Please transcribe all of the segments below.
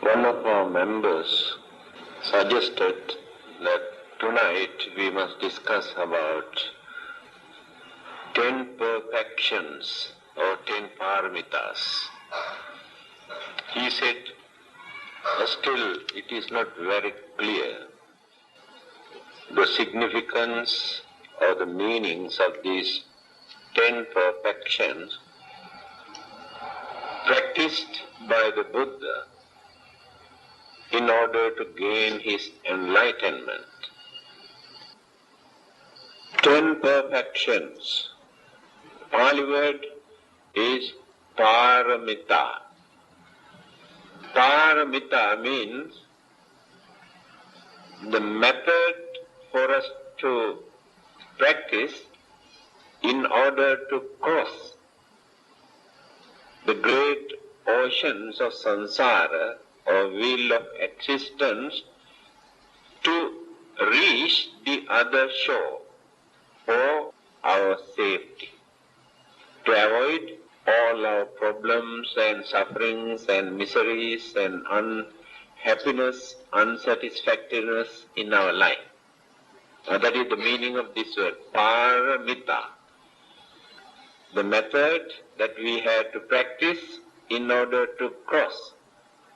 One of our members suggested that tonight we must discuss about 10 perfections or 10 paramitas. He said, still it is not very clear the significance or the meanings of these 10 perfections practiced by the Buddha in order to gain his enlightenment. 10 perfections. Pali word is paramita. Paramita means the method for us to practice in order to cross the great oceans of samsara or wheel of existence to reach the other shore for our safety, to avoid all our problems and sufferings and miseries and unhappiness, unsatisfactoriness in our life. That is the meaning of this word, paramita. The method that we have to practice in order to cross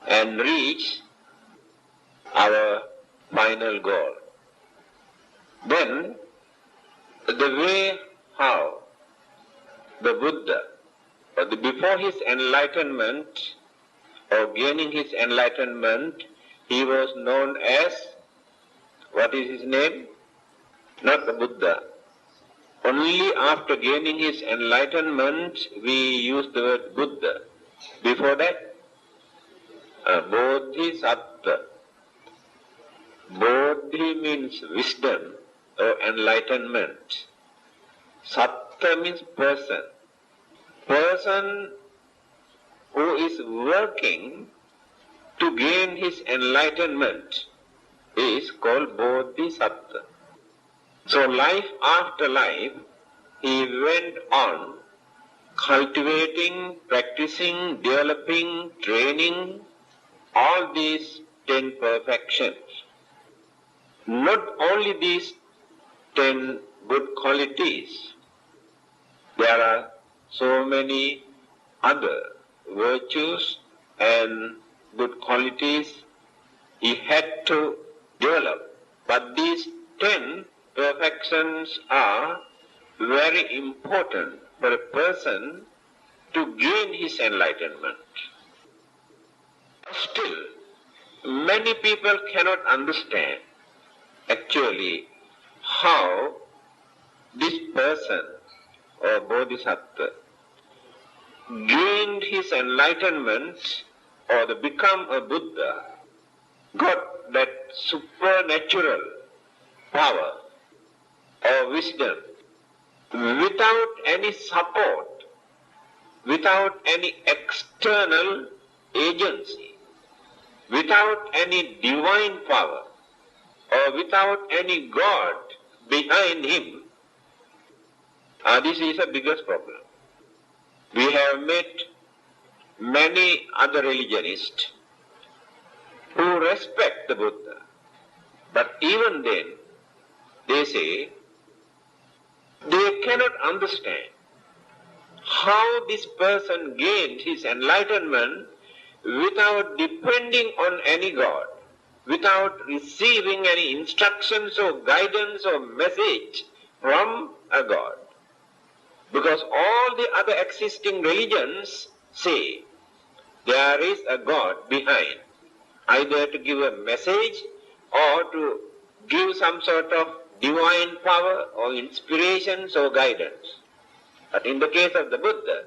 and reach our final goal. Then, the way how the Buddha, before his enlightenment or gaining his enlightenment, he was known as, what is his name? Not the Buddha. Only after gaining his enlightenment we use the word Buddha. Before that, bodhisattva. Bodhi means wisdom or enlightenment. Sattva means person. Person who is working to gain his enlightenment is called bodhisattva. So life after life, he went on cultivating, practicing, developing, training all these 10 perfections. Not only these 10 good qualities, there are so many other virtues and good qualities he had to develop. But these 10 perfections are very important for a person to gain his enlightenment. Still, many people cannot understand actually how this person or bodhisattva gained his enlightenment or become a Buddha, got that supernatural power or wisdom without any support, without any external agency, without any divine power, or without any God behind him. This is the biggest problem. We have met many other religionists who respect the Buddha, but even then they say they cannot understand how this person gained his enlightenment without depending on any God, without receiving any instructions or guidance or message from a God. Because all the other existing religions say there is a God behind, either to give a message or to give some sort of divine power or inspirations or guidance. But in the case of the Buddha,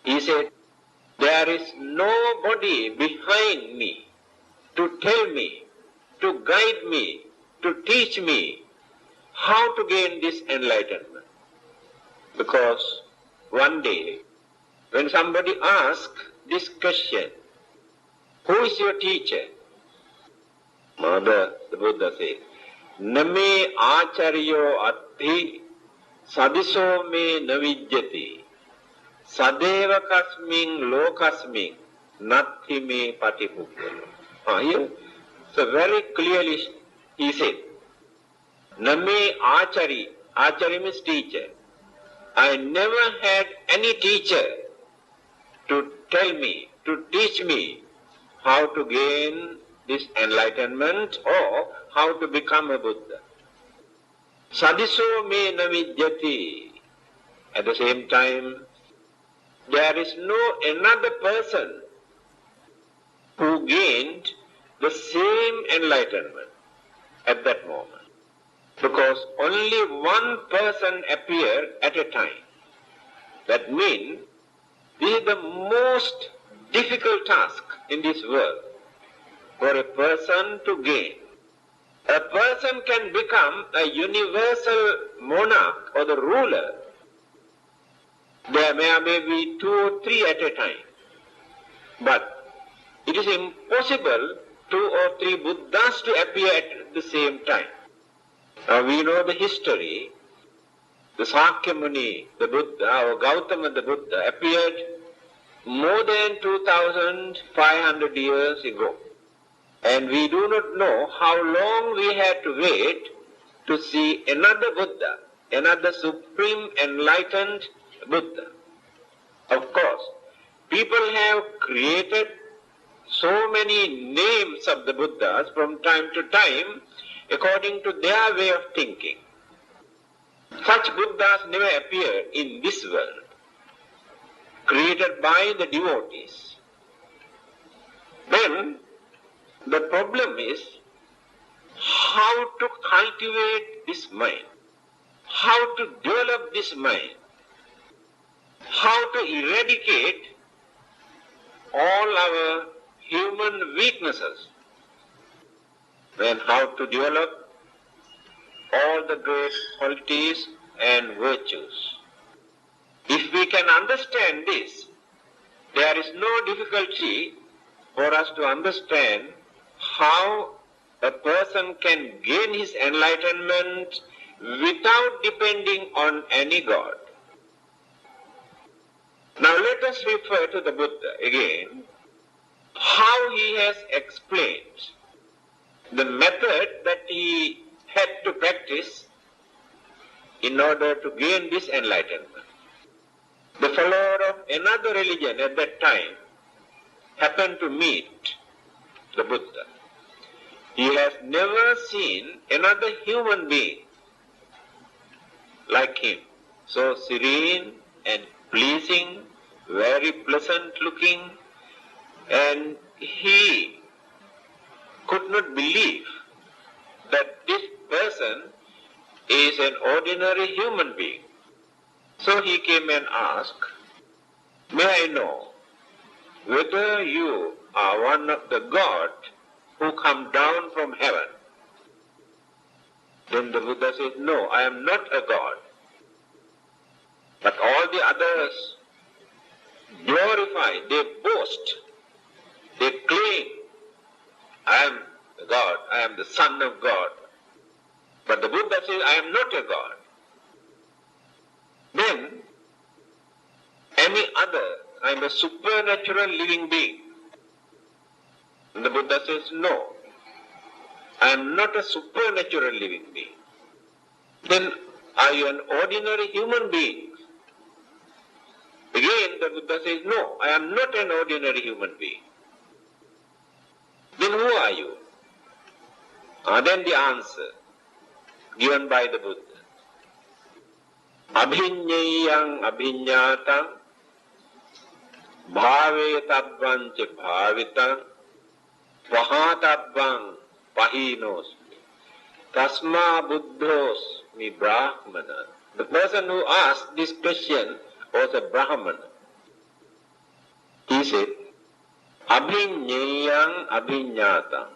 he said, there is nobody behind me to tell me, to guide me, to teach me how to gain this enlightenment. Because one day, when somebody asks this question, who is your teacher? Mother, the Buddha said, Name acharyo atti sadiso me navijjati sadeva kasmin lokasmin natti me patipukkalo. Here, so very clearly he said, Name achari, achari means teacher. I never had any teacher to tell me, to teach me how to gain this enlightenment or how to become a Buddha. Sadiso me navidyati. At the same time, there is no another person who gained the same enlightenment at that moment. Because only one person appeared at a time. That means this is the most difficult task in this world for a person to gain. A person can become a universal monarch or the ruler. There may be 2 or 3 at a time. But it is impossible 2 or 3 Buddhas to appear at the same time. Now we know the history. The Sacca Muni, the Buddha, or Gautama the Buddha, appeared more than 2,500 years ago. And we do not know how long we had to wait to see another Buddha, another supreme enlightened Buddha. Of course, people have created so many names of the Buddhas from time to time according to their way of thinking. Such Buddhas never appear in this world, created by the devotees. Then the problem is how to cultivate this mind, how to develop this mind, how to eradicate all our human weaknesses, and how to develop all the great qualities and virtues. If we can understand this, there is no difficulty for us to understand how a person can gain his enlightenment without depending on any God. Now let us refer to the Buddha again, how he has explained the method that he had to practice in order to gain this enlightenment. The follower of another religion at that time happened to meet the Buddha. He has never seen another human being like him, so serene and pleasing, very pleasant looking, and he could not believe that this person is an ordinary human being. So he came and asked, may I know whether you are one of the gods who come down from heaven? Then the Buddha says, no, I am not a god. But all the others glorify, they boast, they claim, I am the God, I am the son of God. But the Buddha says, I am not a god. Then, any other, I am a supernatural living being. And the Buddha says, no, I am not a supernatural living being. Then, are you an ordinary human being? Again, the Buddha says, no, I am not an ordinary human being. Then who are you? Then the answer given by the Buddha. Abhiññeyang abhiññātaṃ bhāvetabbaṃ ca bhāvitaṃ pahātabbaṃ pahinosmi tasmā buddhosmi brahmana. The person who asked this question was a Brahmana. He said, Abhiññeyang abhiññātaṃ.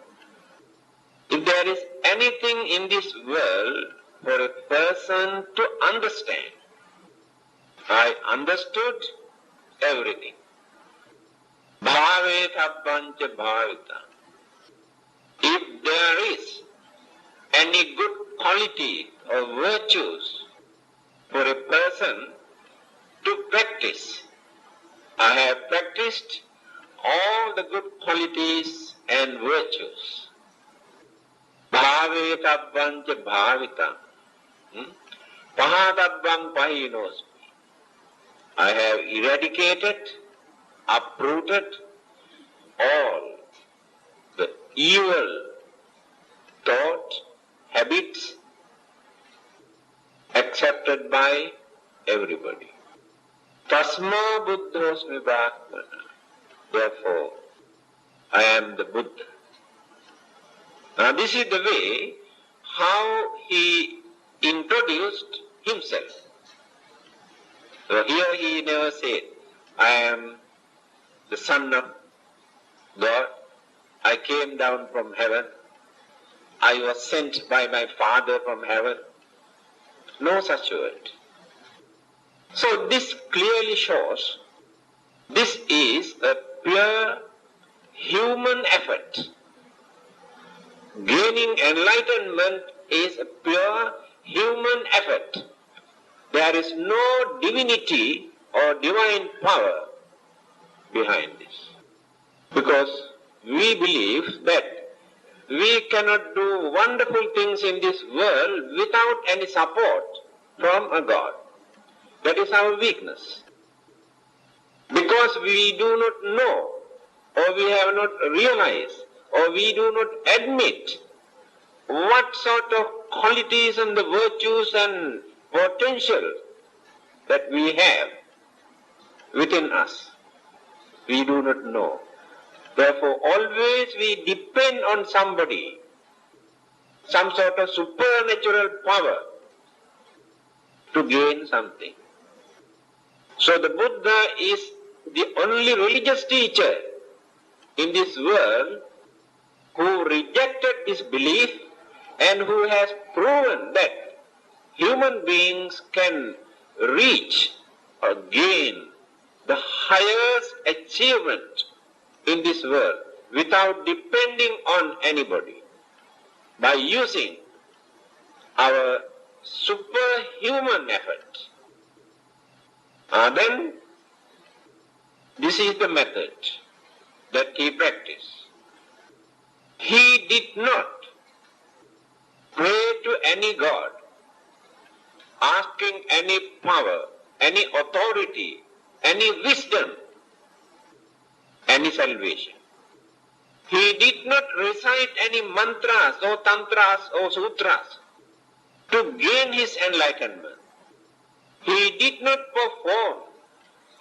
If there is anything in this world for a person to understand, I understood everything. Bhāvetabbaṃ ca bhāvitaṃ. If there is any good quality or virtues for a person to practice, I have practiced all the good qualities and virtues. Bhavetabbang ca bhavitam. Pahatabbang pahinosmi. I have eradicated, uprooted all the evil thought, habits accepted by everybody. Tasma buddhosmi brahmana. Therefore, I am the Buddha. Now this is the way how he introduced himself. So here he never said, I am the son of God, I came down from heaven, I was sent by my father from heaven. No such word. So this clearly shows this is a pure human effort. Gaining enlightenment is a pure human effort. There is no divinity or divine power behind this. Because we believe that we cannot do wonderful things in this world without any support from a God. That is our weakness. Because we do not know, or we have not realized, or we do not admit what sort of qualities and the virtues and potential that we have within us. We do not know. Therefore, always we depend on somebody, some sort of supernatural power to gain something. So the Buddha is the only religious teacher in this world who rejected this belief and who has proven that human beings can reach or gain the highest achievement in this world without depending on anybody by using our superhuman effort. Then this is the method that he practiced. He did not pray to any God, asking any power, any authority, any wisdom, any salvation. He did not recite any mantras or tantras or sutras to gain his enlightenment. He did not perform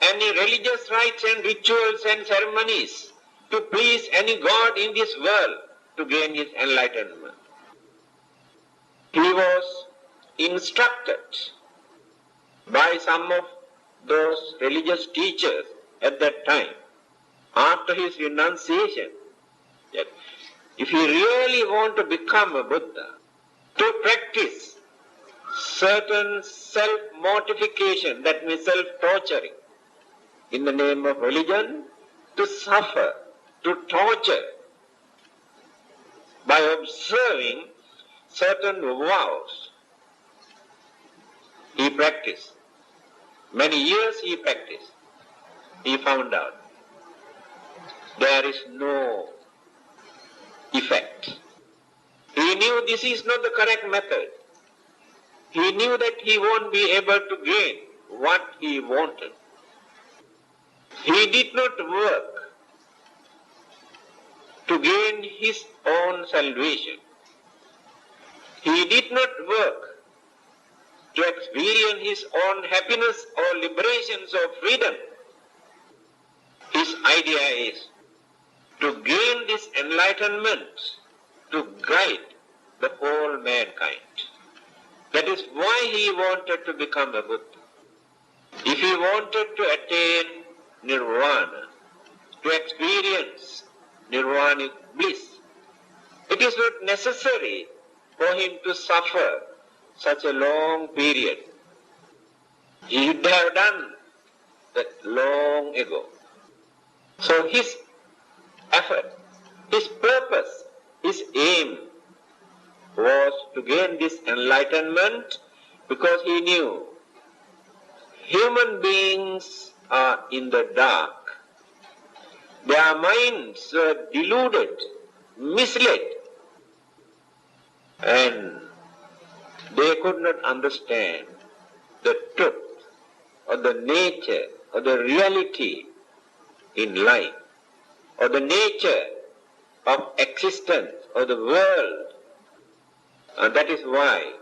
any religious rites and rituals and ceremonies to please any God in this world to gain his enlightenment. He was instructed by some of those religious teachers at that time, after his renunciation, that if he really want to become a Buddha, to practice certain self-mortification, that means self-torturing, in the name of religion, to suffer, to torture, by observing certain vows. He practiced. Many years he practiced. He found out there is no effect. He knew this is not the correct method. He knew that he won't be able to gain what he wanted. He did not work to gain his own salvation. He did not work to experience his own happiness or liberations or freedom. His idea is to gain this enlightenment, to guide the whole mankind. That is why he wanted to become a Buddha. If he wanted to attain nirvana, to experience nirvanic bliss, it is not necessary for him to suffer such a long period. He would have done that long ago. So his effort, his purpose, his aim was to gain this enlightenment because he knew human beings are in the dark. Their minds were deluded, misled, and they could not understand the truth or the nature or the reality in life or the nature of existence or the world. And that is why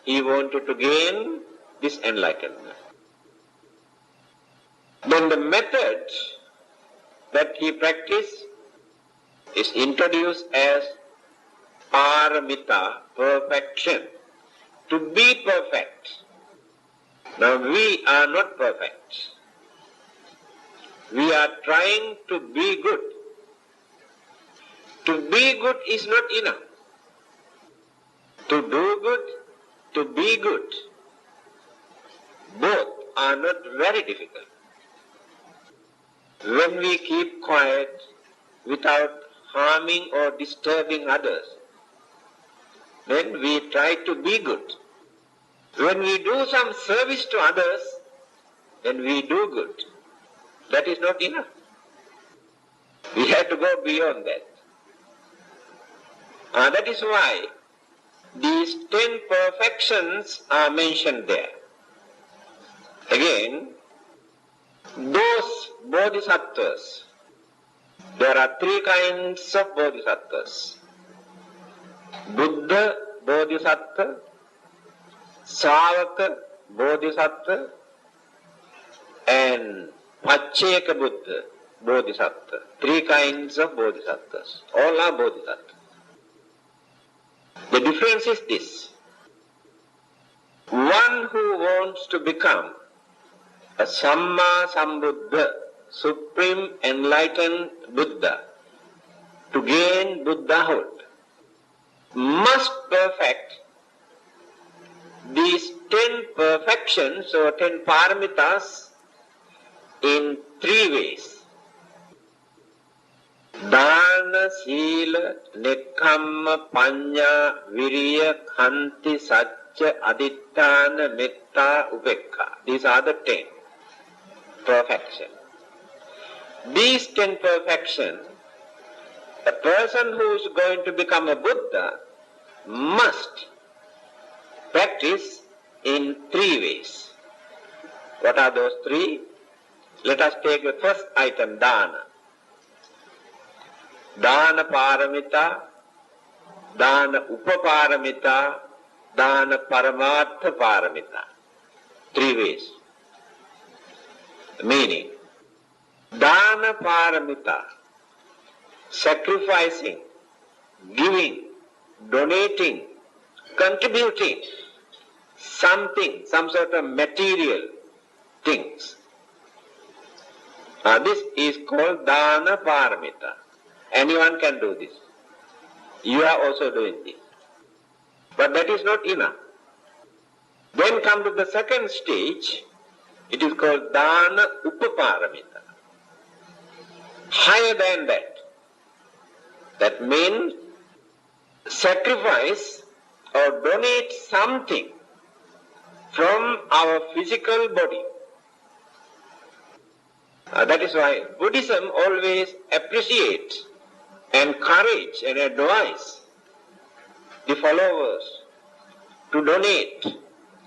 he wanted to gain this enlightenment. Then the method that he practiced is introduced as paramita, perfection, to be perfect. Now we are not perfect. We are trying to be good. To be good is not enough. To do good, to be good, both are not very difficult. When we keep quiet without harming or disturbing others, then we try to be good. When we do some service to others, then we do good. That is not enough. We have to go beyond that. That is why these 10 perfections are mentioned there. Again, those bodhisattvas, there are 3 kinds of bodhisattvas. Buddha bodhisattva, Sāvaka bodhisattva, and pañña Buddha bodhisattva. 3 kinds of bodhisattvas. All are bodhisattvas. The difference is this. One who wants to become a Samma Sambuddha, supreme enlightened Buddha, to gain Buddhahood, must perfect these 10 perfections or 10 paramitas in 3 ways. dāna, sīla, nekhamma, pañña, viriya, khanti, sacca, adhiṭṭhāna, metta, upekkhā. These are the 10 perfections. These 10 perfections, a person who is going to become a Buddha must practice in 3 ways. What are those 3? Let us take the first item, dāna. Dāna paramita, dāna upaparamita, dāna paramatha paramita. 3 ways. Meaning, dāna paramita, sacrificing, giving, donating, contributing something, some sort of material things. This is called dāna paramita. Anyone can do this. You are also doing this. But that is not enough. Then come to the second stage. It is called dāna upaparamita. Higher than that. That means sacrifice or donate something from our physical body. That is why Buddhism always appreciates, encourage and advise the followers to donate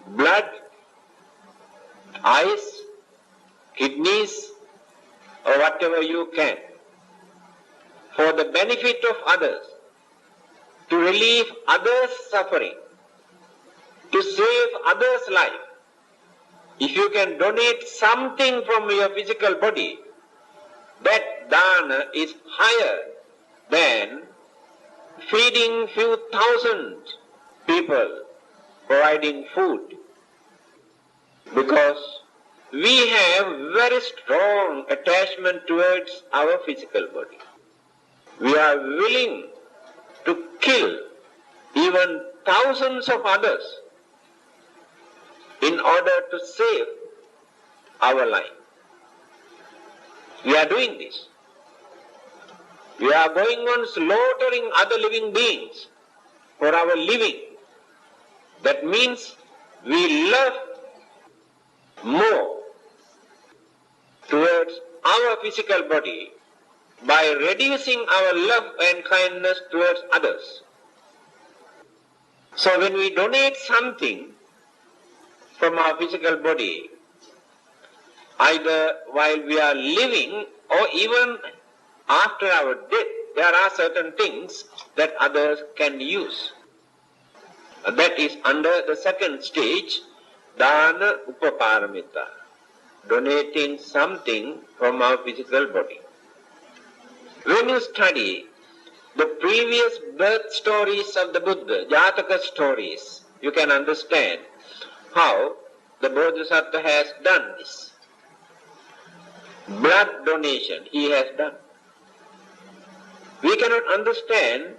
blood, eyes, kidneys, or whatever you can for the benefit of others, to relieve others' suffering, to save others' life. If you can donate something from your physical body, that dāna is higher than feeding few thousand people, providing food. Because we have very strong attachment towards our physical body. We are willing to kill even thousands of others in order to save our life. We are doing this. We are going on slaughtering other living beings for our living. That means we love more towards our physical body by reducing our love and kindness towards others. So when we donate something from our physical body, either while we are living or even after our death, there are certain things that others can use. That is under the second stage, dāna upaparamita, donating something from our physical body. When you study the previous birth stories of the Buddha, Jataka stories, you can understand how the bodhisattva has done this. Blood donation he has done. We cannot understand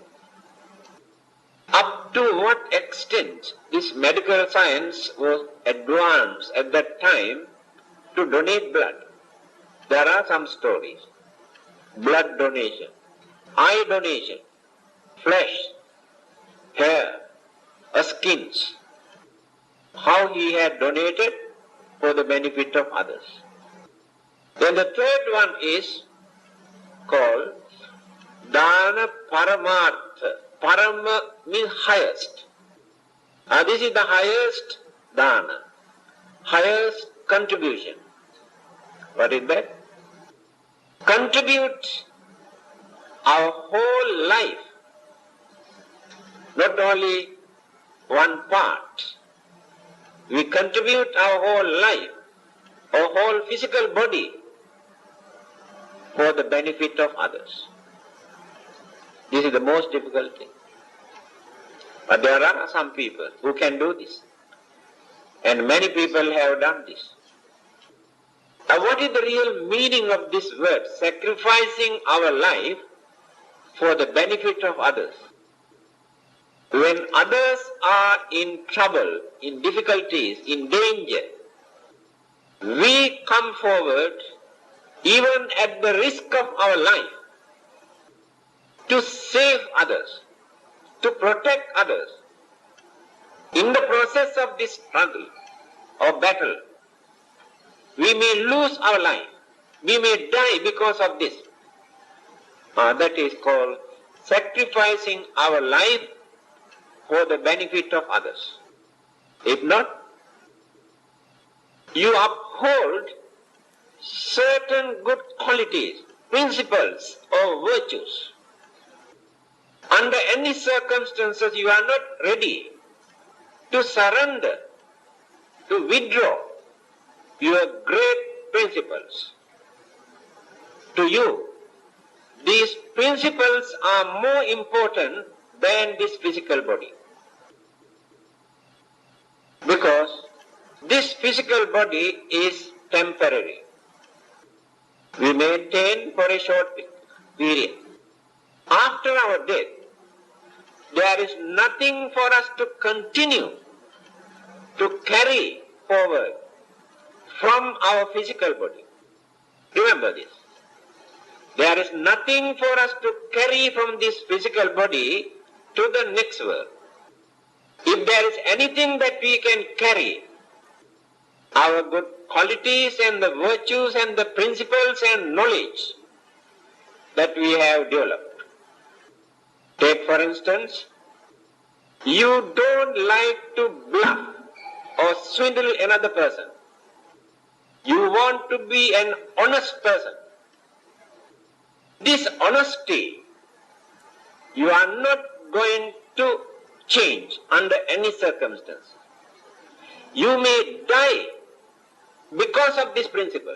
up to what extent this medical science was advanced at that time to donate blood. There are some stories. Blood donation, eye donation, flesh, hair, skins. How he had donated for the benefit of others. Then the third one is called dāna paramartha. Parama means highest. This is the highest dāna, highest contribution. What is that? Contribute our whole life, not only one part. We contribute our whole life, our whole physical body for the benefit of others. This is the most difficult thing. But there are some people who can do this. And many people have done this. Now what is the real meaning of this word, sacrificing our life for the benefit of others? When others are in trouble, in difficulties, in danger, we come forward even at the risk of our life to save others, to protect others. In the process of this struggle or battle, we may lose our life. We may die because of this. That is called sacrificing our life for the benefit of others. If not, you uphold certain good qualities, principles or virtues. Under any circumstances you are not ready to surrender, to withdraw your great principles. To you, these principles are more important than this physical body. Because this physical body is temporary. We maintain for a short period. After our death, there is nothing for us to continue to carry forward from our physical body. Remember this. There is nothing for us to carry from this physical body to the next world. If there is anything that we can carry, our good qualities and the virtues and the principles and knowledge that we have developed. Take for instance, you don't like to bluff or swindle another person. You want to be an honest person. This honesty, you are not going to change under any circumstance. You may die because of this principle,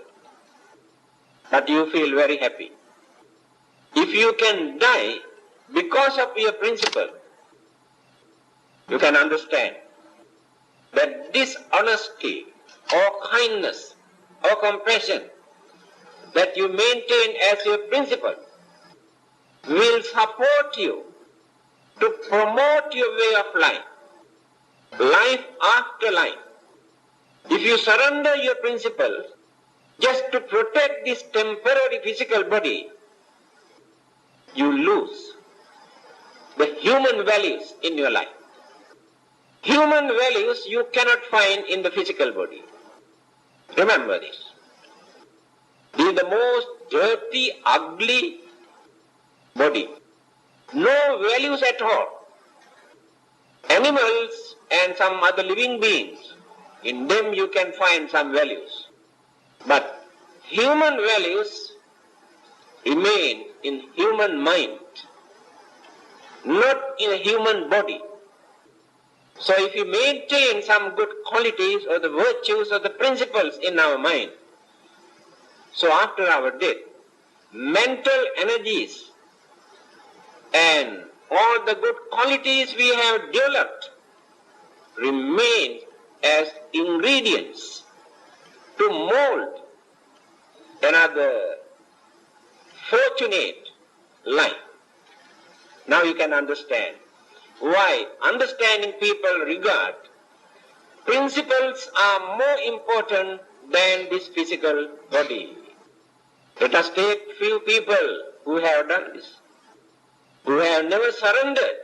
but you feel very happy. If you can die because of your principle, you can understand that this honesty or kindness or compassion that you maintain as your principle will support you to promote your way of life, life after life. If you surrender your principles just to protect this temporary physical body, you lose the human values in your life. Human values you cannot find in the physical body. Remember this. This is the most dirty, ugly, body. No values at all. Animals and some other living beings, in them you can find some values. But human values remain in human mind, not in a human body. So if we maintain some good qualities or the virtues or the principles in our mind, so after our death, mental energies and all the good qualities we have developed remain as ingredients to mold another fortunate life. Now you can understand why understanding people regard principles are more important than this physical body. Let us take few people who have done this, who have never surrendered,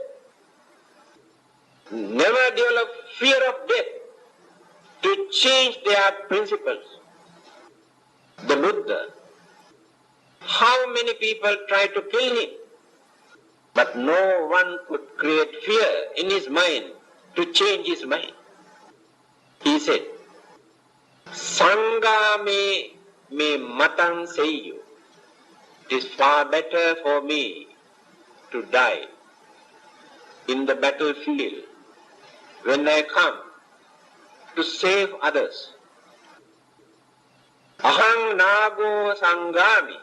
never developed fear of death to change their principles. The Buddha, how many people tried to kill him, but no one could create fear in his mind to change his mind. He said, Sangha me matang seiyu. It is far better for me to die in the battlefield when I come to save others. Ahang nago sangami.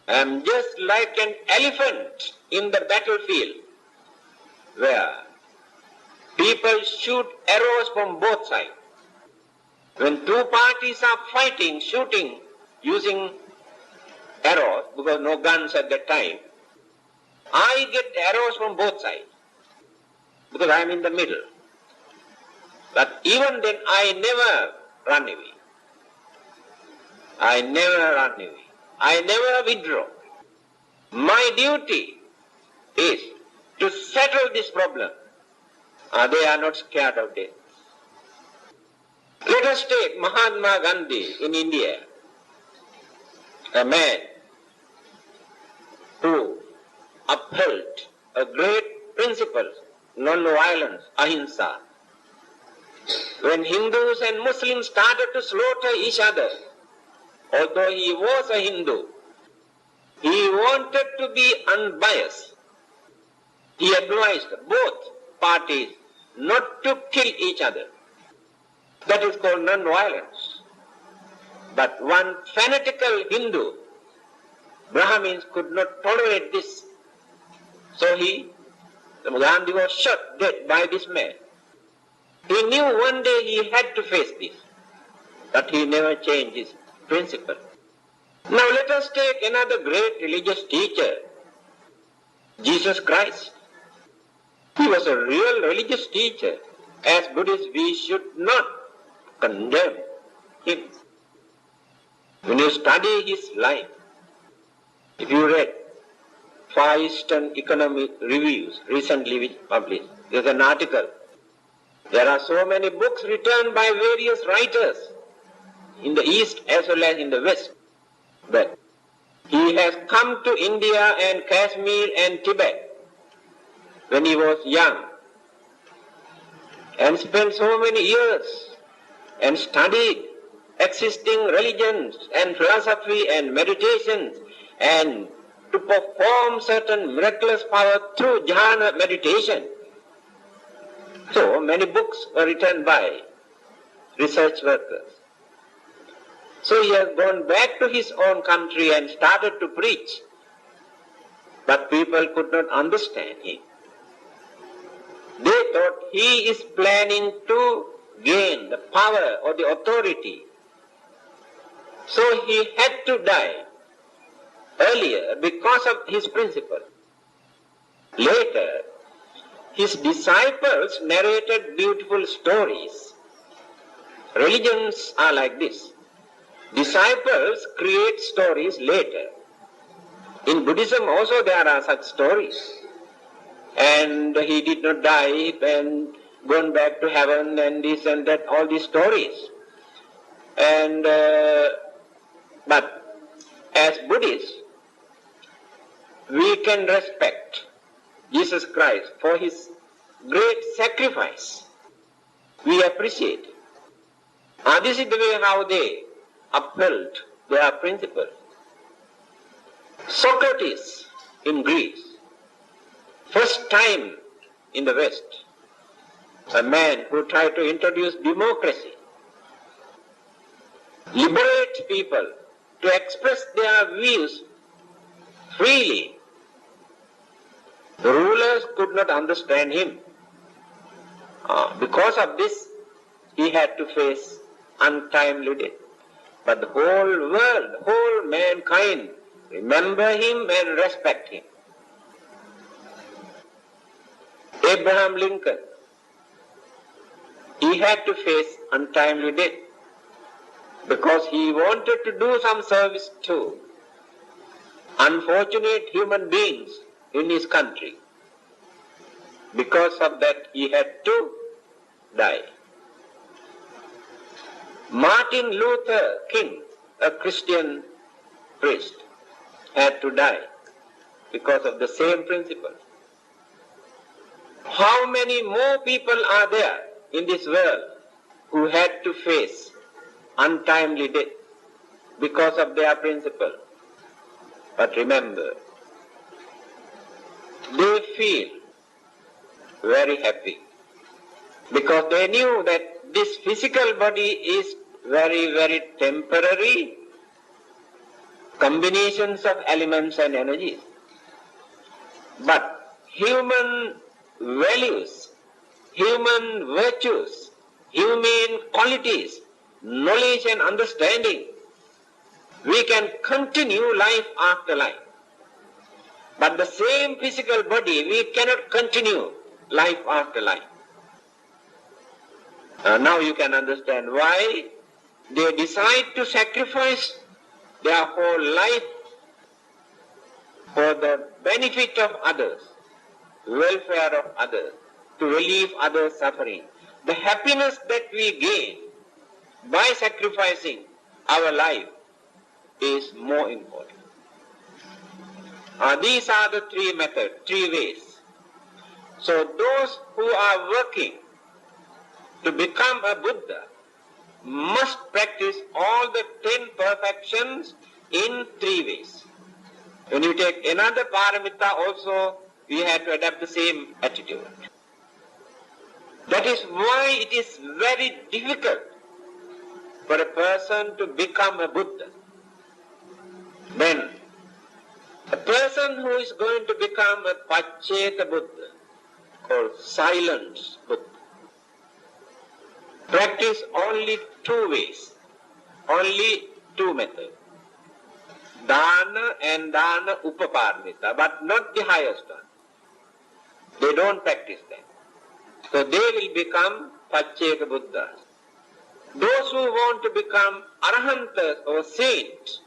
I am just like an elephant in the battlefield where people shoot arrows from both sides. When two parties are fighting, shooting, using arrows, because no guns at that time, I get arrows from both sides because I am in the middle. But even then I never run away. I never run away. I never withdraw. My duty is to settle this problem. They are not scared of death. Let us take Mahatma Gandhi in India, a man who upheld a great principle, non-violence, ahimsa. When Hindus and Muslims started to slaughter each other, although he was a Hindu, he wanted to be unbiased. He advised both parties not to kill each other. That is called non-violence. But one fanatical Hindu, Brahmins, could not tolerate this. So Gandhi was shot dead by this man. He knew one day he had to face this, but he never changed his principle. Now let us take another great religious teacher, Jesus Christ. He was a real religious teacher. As Buddhists, we should not condemn him. When you study his life, if you read Far Eastern Economic Reviews, recently published, there's an article. There are so many books written by various writers in the East as well as in the West. But he has come to India and Kashmir and Tibet when he was young and spent so many years and studied existing religions and philosophy and meditations and to perform certain miraculous power through dāna meditation. So many books were written by research workers. So he has gone back to his own country and started to preach. But people could not understand him. They thought he is planning to gain the power or the authority. So he had to die earlier because of his principle. Later, his disciples narrated beautiful stories. Religions are like this. Disciples create stories later. In Buddhism also there are such stories. And he did not die and gone back to heaven and this and that, all these stories. And, but as Buddhists, we can respect Jesus Christ for his great sacrifice. We appreciate. And this is the way how they upheld their principles. Socrates in Greece, first time in the West, a man who tried to introduce democracy, liberate people to express their views freely. The rulers could not understand him. Because of this, he had to face untimely death. But the whole world, whole mankind, remember him and respect him. Abraham Lincoln, he had to face untimely death because he wanted to do some service to unfortunate human beings in his country. Because of that, he had to die. Martin Luther King, a Christian priest, had to die because of the same principle. How many more people are there in this world who had to face untimely death because of their principle? But remember, they feel very happy because they knew that this physical body is very, very temporary combinations of elements and energies. But human values, human virtues, human qualities, knowledge and understanding, we can continue life after life. But the same physical body, we cannot continue life after life. Now you can understand why they decide to sacrifice their whole life for the benefit of others, welfare of others, to relieve others' suffering. The happiness that we gain by sacrificing our life is more important. These are the three methods, three ways. So those who are working to become a Buddha must practice all the 10 perfections in 3 ways. When you take another paramita also, we have to adapt the same attitude. That is why it is very difficult for a person to become a Buddha. Then, a person who is going to become a pañña Buddha, called silent Buddha, practice only 2 ways, only 2 methods. Dāna and dāna upaparamita, but not the highest one. They don't practice that. So they will become pañña Buddhas. Those who want to become Arahants or saints,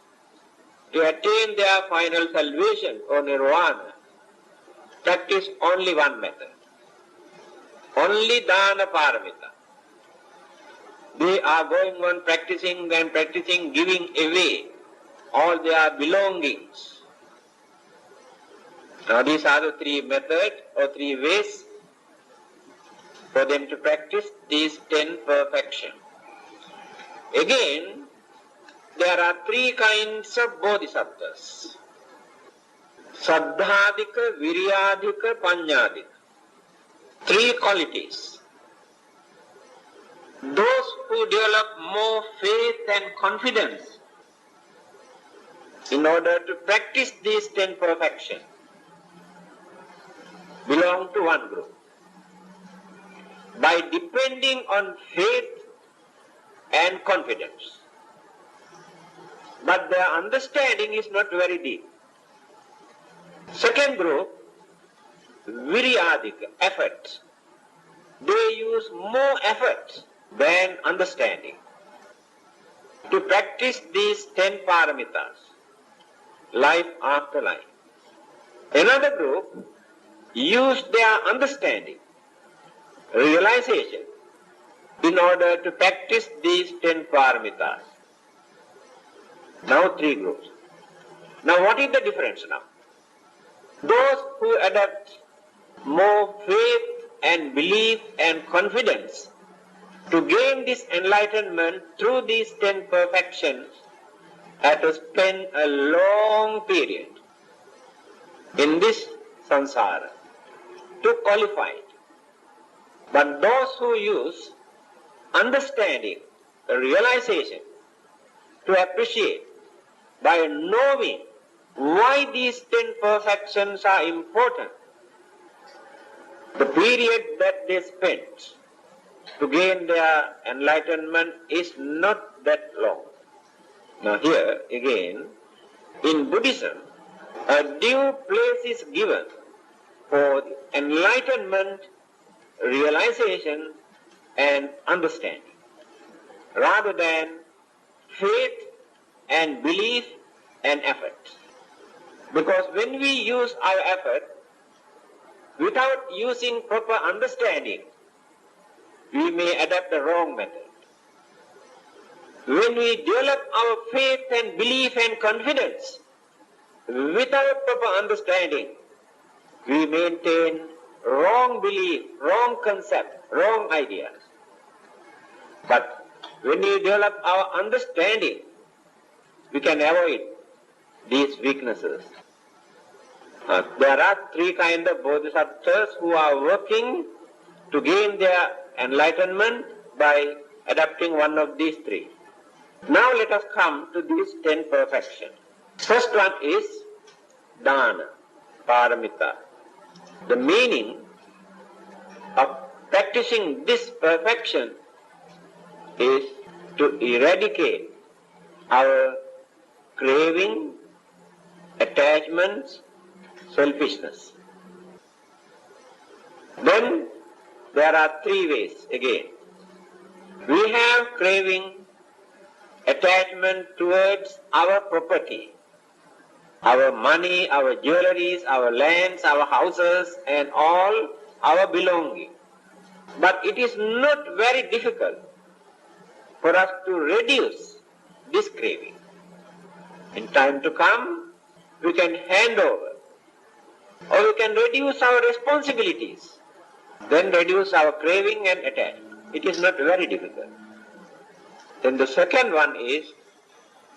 to attain their final salvation or nirvana, practice only 1 method. Only dāna paramita. They are going on practicing and practicing, giving away all their belongings. Now these are the 3 methods or 3 ways for them to practice these 10 perfections. Again, there are 3 kinds of bodhisattvas. Saddhādhika, viriyādhika, paññādhika. 3 qualities. Those who develop more faith and confidence in order to practice these 10 perfections belong to one group. By depending on faith and confidence. But their understanding is not very deep. Second group, viriyādhika, effort. They use more effort than understanding to practice these 10 paramitas, life after life. Another group use their understanding, realization, in order to practice these 10 paramitas. Now 3 groups. Now what is the difference now? Those who adopt more faith and belief and confidence to gain this enlightenment through these 10 perfections have to spend a long period in this samsara to qualify it. But those who use understanding, realization, to appreciate by knowing why these 10 perfections are important, the period that they spend to gain their enlightenment is not that long. Now here again, in Buddhism, a due place is given for enlightenment, realization and understanding, rather than faith and belief and effort. Because when we use our effort without using proper understanding, we may adopt the wrong method. When we develop our faith and belief and confidence without proper understanding, we maintain wrong belief, wrong concept, wrong ideas. But when we develop our understanding, we can avoid these weaknesses. There are 3 kinds of bodhisattvas who are working to gain their enlightenment by adopting one of these 3. Now let us come to these 10 perfections. First one is dāna, paramita. The meaning of practicing this perfection is to eradicate our craving, attachments, selfishness. Then there are 3 ways again. We have craving, attachment towards our property, our money, our jewelries, our lands, our houses and all our belongings. But it is not very difficult for us to reduce this craving. In time to come, we can hand over, or we can reduce our responsibilities, then reduce our craving and attachment. It is not very difficult. Then the second one is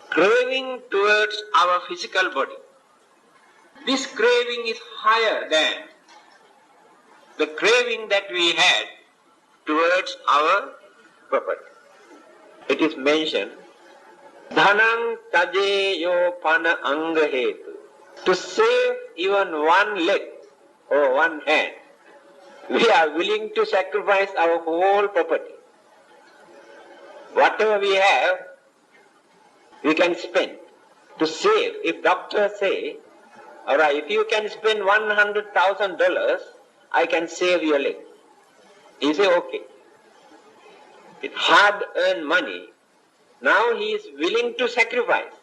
craving towards our physical body. This craving is higher than the craving that we had towards our property. It is mentioned, dhanam tajeyo pana anga hetu. To save even one leg or one hand, we are willing to sacrifice our whole property. Whatever we have, we can spend to save. If doctors say, all right, if you can spend $100,000, I can save your leg. You say, okay. With hard-earned money, now he is willing to sacrifice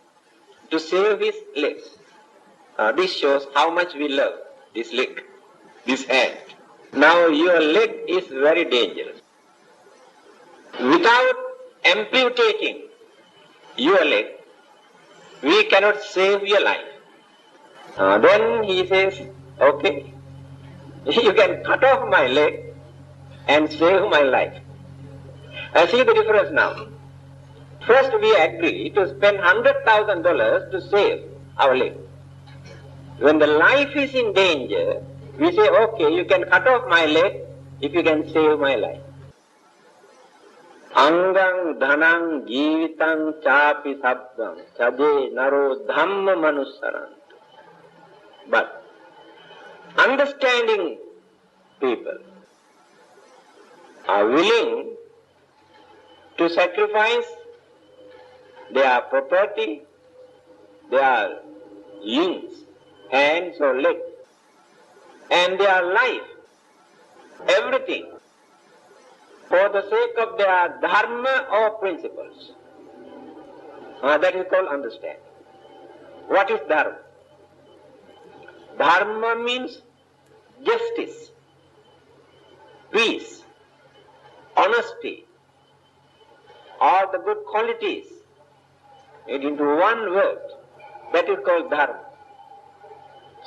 to save his legs. This shows how much we love this leg, this hand. Now your leg is very dangerous. Without amputating your leg, we cannot save your life. Then he says, okay, you can cut off my leg and save my life. See the difference now. First we agree to spend $100,000 to save our leg. When the life is in danger, we say, okay, you can cut off my leg if you can save my life. Angang dhanang jīvitang chāpi sabbam chaje naro dhamma manussarantu. But understanding people are willing to sacrifice their property, their limbs, hands or legs, and their life, everything, for the sake of their dharma or principles. That is called understanding. What is dharma? Dharma means justice, peace, honesty, all the good qualities made into one word. That is called dharma.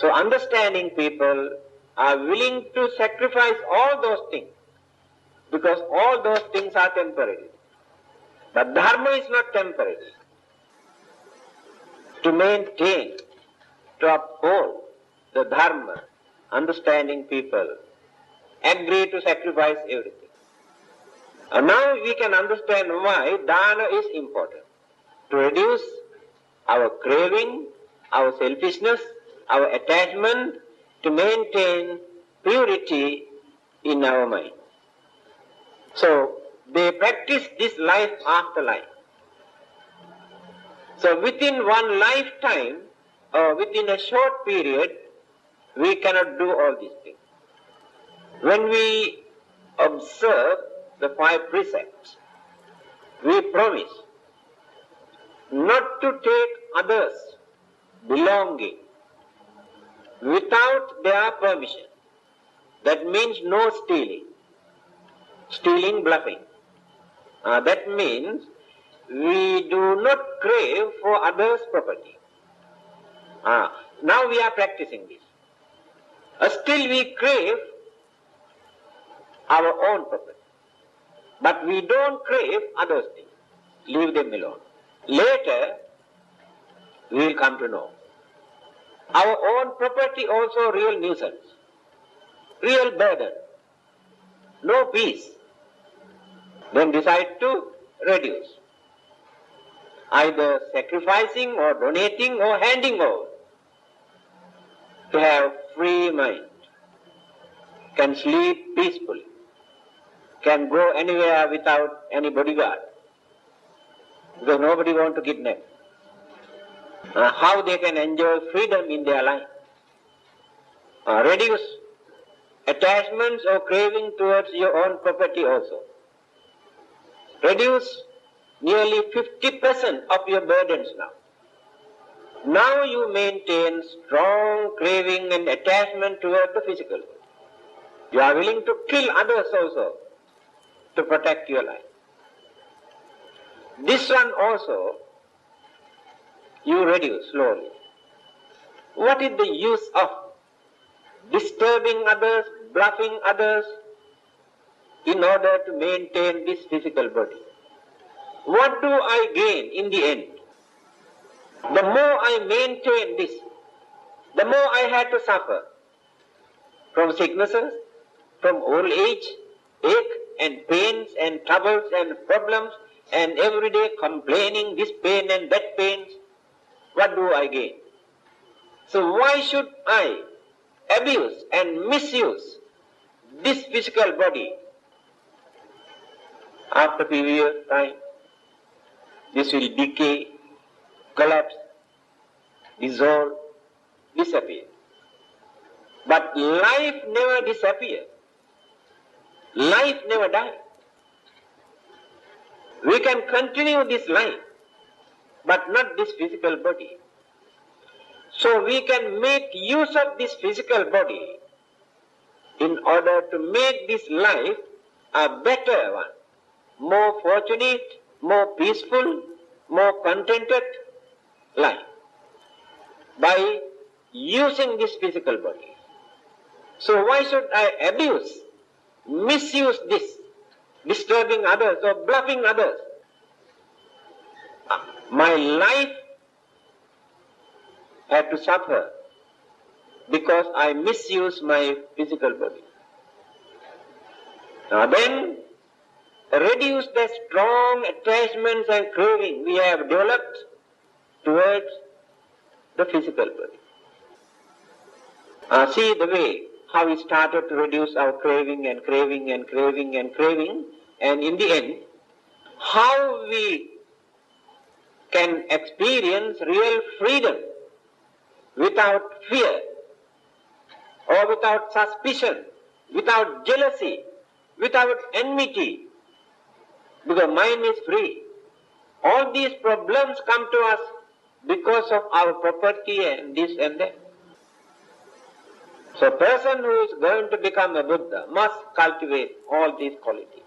So understanding people are willing to sacrifice all those things, because all those things are temporary. But dharma is not temporary. To maintain, to uphold the dharma, understanding people agree to sacrifice everything. And now we can understand why dāna is important. To reduce our craving, our selfishness, our attachment, to maintain purity in our mind. So they practice this life after life. So within one lifetime or within a short period, we cannot do all these things. When we observe the 5 precepts, we promise not to take others' belonging without their permission. That means no stealing. Stealing, bluffing. That means we do not crave for others' property. Now we are practicing this. Still we crave our own property. But we don't crave others' things. Leave them alone. Later, we will come to know. Our own property also real nuisance, real burden, no peace. Then decide to reduce. Either sacrificing or donating or handing over. To have free mind. Can sleep peacefully. Can go anywhere without any bodyguard. Because nobody wants to kidnap. How they can enjoy freedom in their life. Reduce attachments or craving towards your own property also. Reduce nearly 50% of your burdens now. Now you maintain strong craving and attachment towards the physical world. You are willing to kill others also to protect your life. This one also you reduce slowly. What is the use of disturbing others, bluffing others in order to maintain this physical body? What do I gain in the end? The more I maintain this, the more I had to suffer from sicknesses, from old age, ache and pains and troubles and problems and everyday complaining, this pain and that pain. What do I gain? So why should I abuse and misuse this physical body? After a few years' time, this will decay, collapse, dissolve, disappear. But life never disappears. Life never dies. We can continue this life, but not this physical body. So we can make use of this physical body in order to make this life a better one, more fortunate, more peaceful, more contented life by using this physical body. So why should I abuse, misuse this, disturbing others or bluffing others? My life had to suffer because I misuse my physical body. Now then, reduce the strong attachments and craving we have developed towards the physical body. See the way how we started to reduce our craving and craving and craving and craving, and in the end, how we can experience real freedom without fear or without suspicion, without jealousy, without enmity, because mind is free. All these problems come to us because of our property and this and that. So a person who is going to become a Buddha must cultivate all these qualities.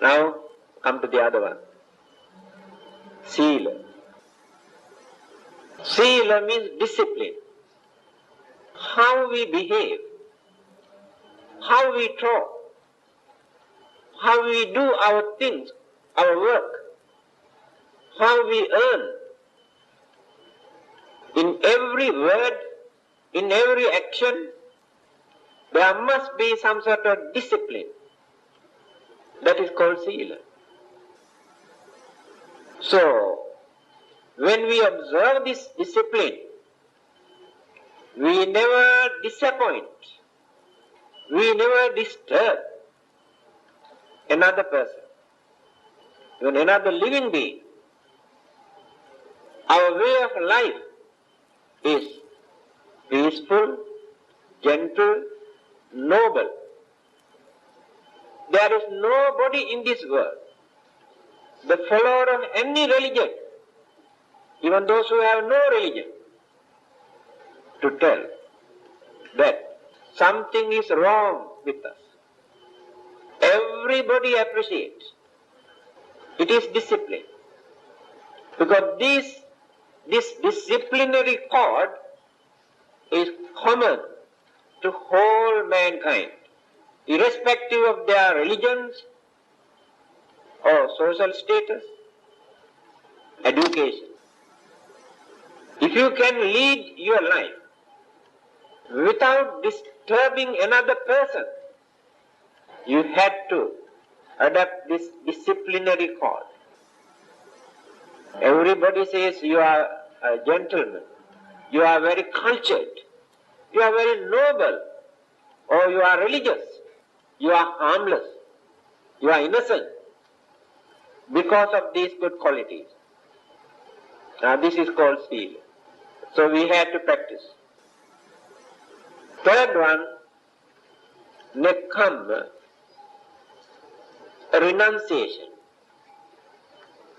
Now come to the other one. Sīla. Sīla means discipline. how we behave, how we talk, how we do our things, our work, how we earn. In every word, in every action, there must be some sort of discipline. That is called sīla. So, when we observe this discipline, we never disappoint, we never disturb another person, even another living being. Our way of life is peaceful, gentle, noble. There is nobody in this world, the follower of any religion, even those who have no religion, to tell that something is wrong with us. Everybody appreciates. It is discipline. Because this disciplinary code is common to whole mankind, irrespective of their religions or social status, education. If you can lead your life without disturbing another person, you had to adopt this disciplinary code. Everybody says you are a gentleman, you are very cultured, you are very noble, or you are religious, you are harmless, you are innocent, because of these good qualities. Now this is called sīla. So we have to practice. Third one, nekhamma, renunciation.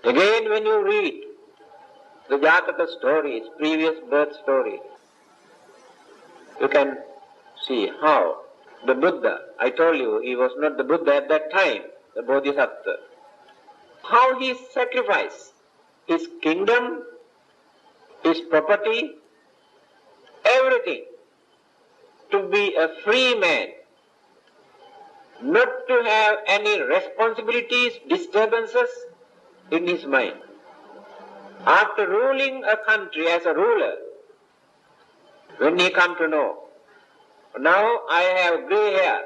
Again, when you read the Jataka stories, previous birth stories, you can see how the Buddha, I told you, he was not the Buddha at that time, the bodhisattva, how he sacrificed his kingdom, his property, everything, to be a free man, not to have any responsibilities, disturbances in his mind. After ruling a country as a ruler, when he come to know, now I have grey hair,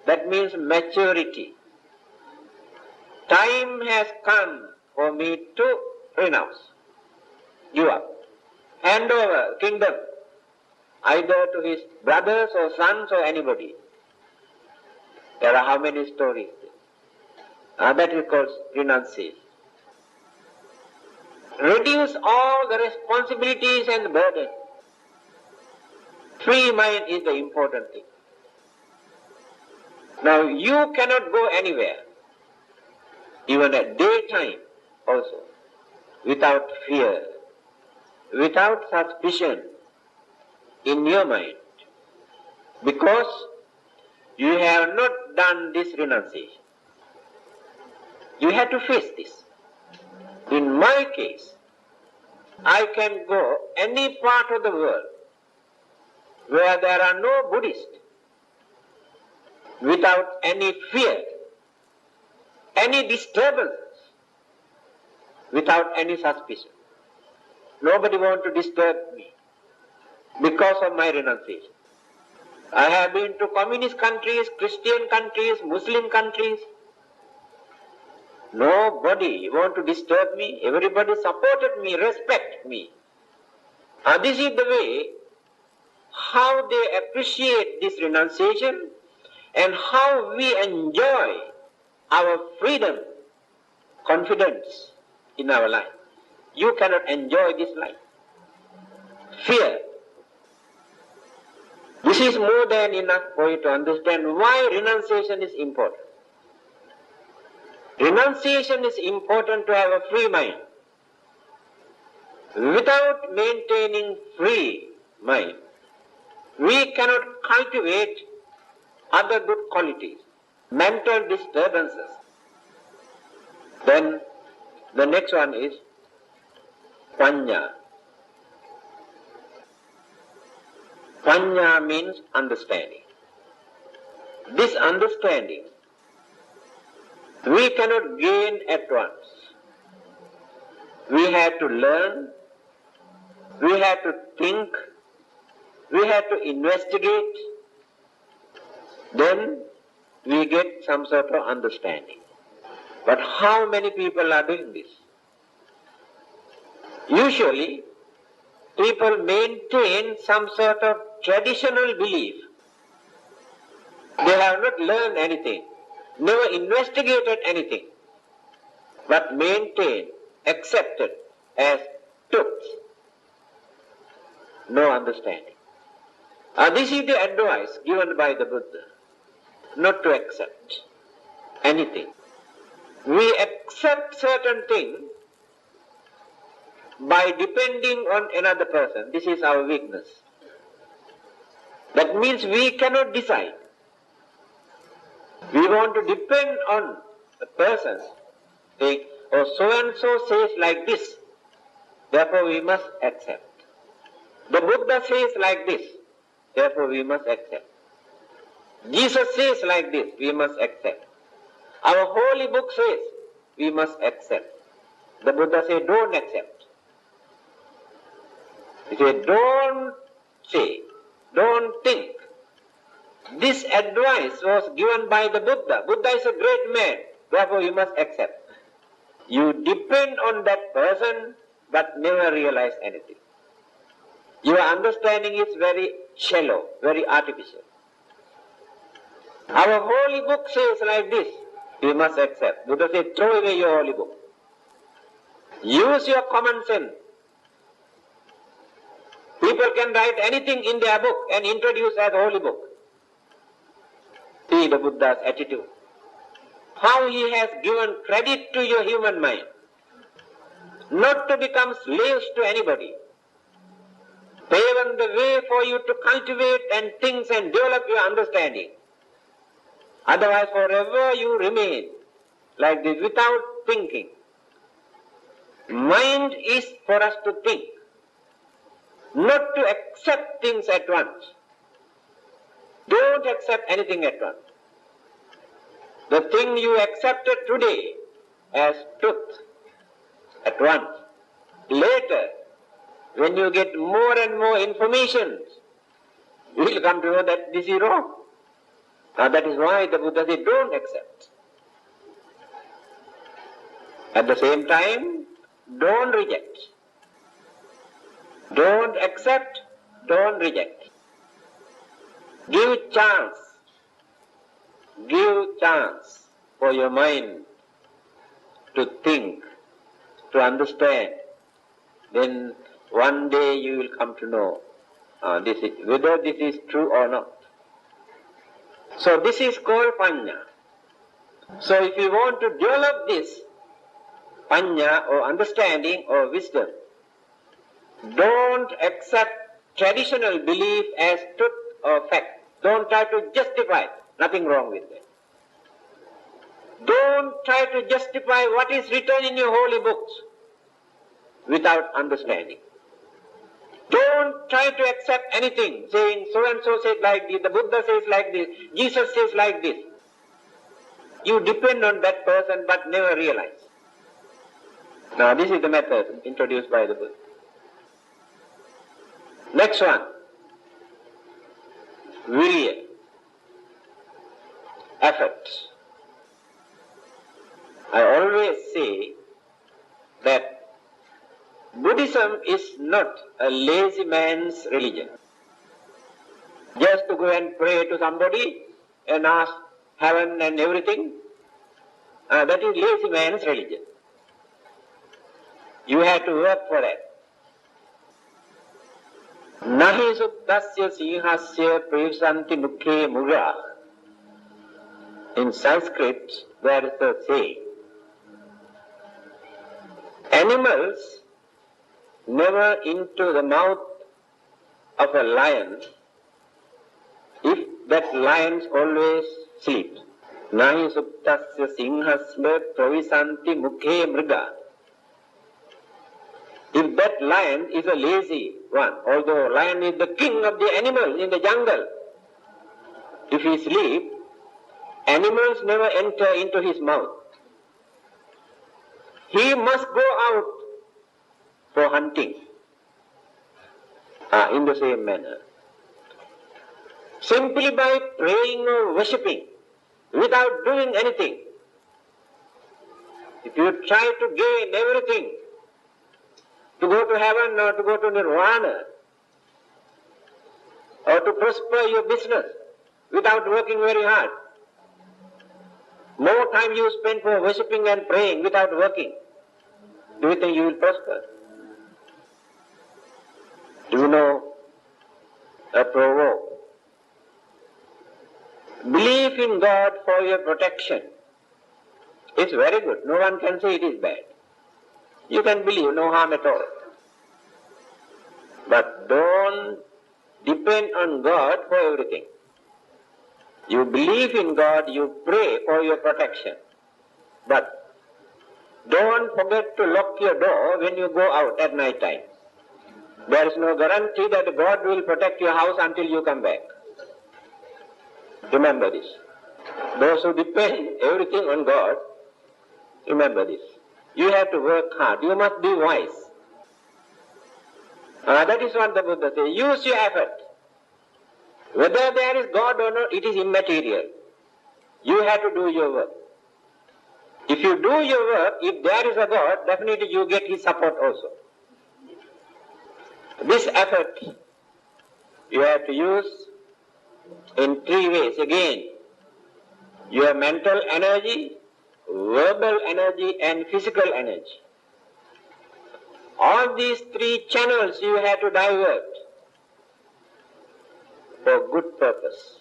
that means maturity. Time has come for me to renounce, give up, hand over kingdom, either to his brothers or sons or anybody. There are how many stories there? That is called renunciation. Reduce all the responsibilities and burden. Free mind is the important thing. Now you cannot go anywhere, even at daytime also, without fear, without suspicion in your mind, because you have not done this renunciation. You have to face this. In my case, I can go any part of the world where there are no Buddhists without any fear, any disturbances, without any suspicion. Nobody wants to disturb me because of my renunciation. I have been to communist countries, Christian countries, Muslim countries. Nobody wants to disturb me. Everybody supported me, respect me. This is the way how they appreciate this renunciation and how we enjoy our freedom, confidence in our life. You cannot enjoy this life. Fear. This is more than enough for you to understand why renunciation is important. Renunciation is important to have a free mind. Without maintaining free mind, we cannot cultivate other good qualities, mental disturbances. Then the next one is pañña. Pañña means understanding. This understanding we cannot gain at once. We have to learn, we have to think, we have to investigate, then we get some sort of understanding. But how many people are doing this? Usually, people maintain some sort of traditional belief. They have not learned anything, never investigated anything, but maintain, accepted as truth. No understanding. This is the advice given by the Buddha, not to accept anything. We accept certain things by depending on another person. This is our weakness. That means we cannot decide. We want to depend on a person, saying, oh, so-and-so says like this, therefore we must accept. The Buddha says like this, therefore we must accept. Jesus says like this, we must accept. Our holy book says, we must accept. The Buddha says, don't accept. He said, don't say, don't think. This advice was given by the Buddha. Buddha is a great man, therefore you must accept. You depend on that person, but never realize anything. Your understanding is very shallow, very artificial. Our holy book says like this, we must accept. Buddha said, throw away your holy book. Use your common sense. People can write anything in their book and introduce as holy book. See the Buddha's attitude. How he has given credit to your human mind. Not to become slaves to anybody. Paven the way for you to cultivate and think and develop your understanding. Otherwise forever you remain like this without thinking. Mind is for us to think, not to accept things at once. Don't accept anything at once. The thing you accepted today as truth at once. Later, when you get more and more information, you will come to know that this is wrong. Now that is why the Buddha said, don't accept. At the same time, don't reject. Don't accept, don't reject. Give chance. Give chance for your mind to think, to understand. Then one day you will come to know whether this is true or not. So this is called pañña. So if you want to develop this pañña or understanding or wisdom, don't accept traditional belief as truth or fact. Don't try to justify it. Nothing wrong with that. Don't try to justify what is written in your holy books without understanding. Don't try to accept anything, saying so-and-so says like this, the Buddha says like this, Jesus says like this. You depend on that person but never realize. Now this is the method introduced by the Buddha. Next one, viriya, effort. I always say that Buddhism is not a lazy man's religion. Just to go and pray to somebody and ask heaven and everything, that is lazy man's religion. You have to work for that. Nahi suttasya sinhasya pravisanti mukhe murā. In Sanskrit, there is a saying. Animals never into the mouth of a lion if that lion always sleeps. Nahi suptasya sinhasya pravisanti mukhe mriga. If that lion is a lazy one. Although lion is the king of the animals in the jungle, if he sleeps, animals never enter into his mouth. He must go out for hunting. In the same manner. Simply by praying or worshipping, without doing anything, if you try to gain everything, to go to heaven or to go to nirvana, or to prosper your business without working very hard, more time you spend for worshipping and praying without working, do you think you will prosper? Do you know a proverb? Believe in God for your protection. It's very good. No one can say it is bad. You can believe, no harm at all. But don't depend on God for everything. You believe in God, you pray for your protection. But don't forget to lock your door when you go out at night time. There is no guarantee that God will protect your house until you come back. Remember this. Those who depend everything on God, remember this. You have to work hard. You must be wise. That is what the Buddha says. Use your effort. Whether there is God or not, it is immaterial. You have to do your work. If you do your work, if there is a God, definitely you get His support also. This effort you have to use in three ways. Again, your mental energy, verbal energy and physical energy. All these three channels you have to divert for good purpose.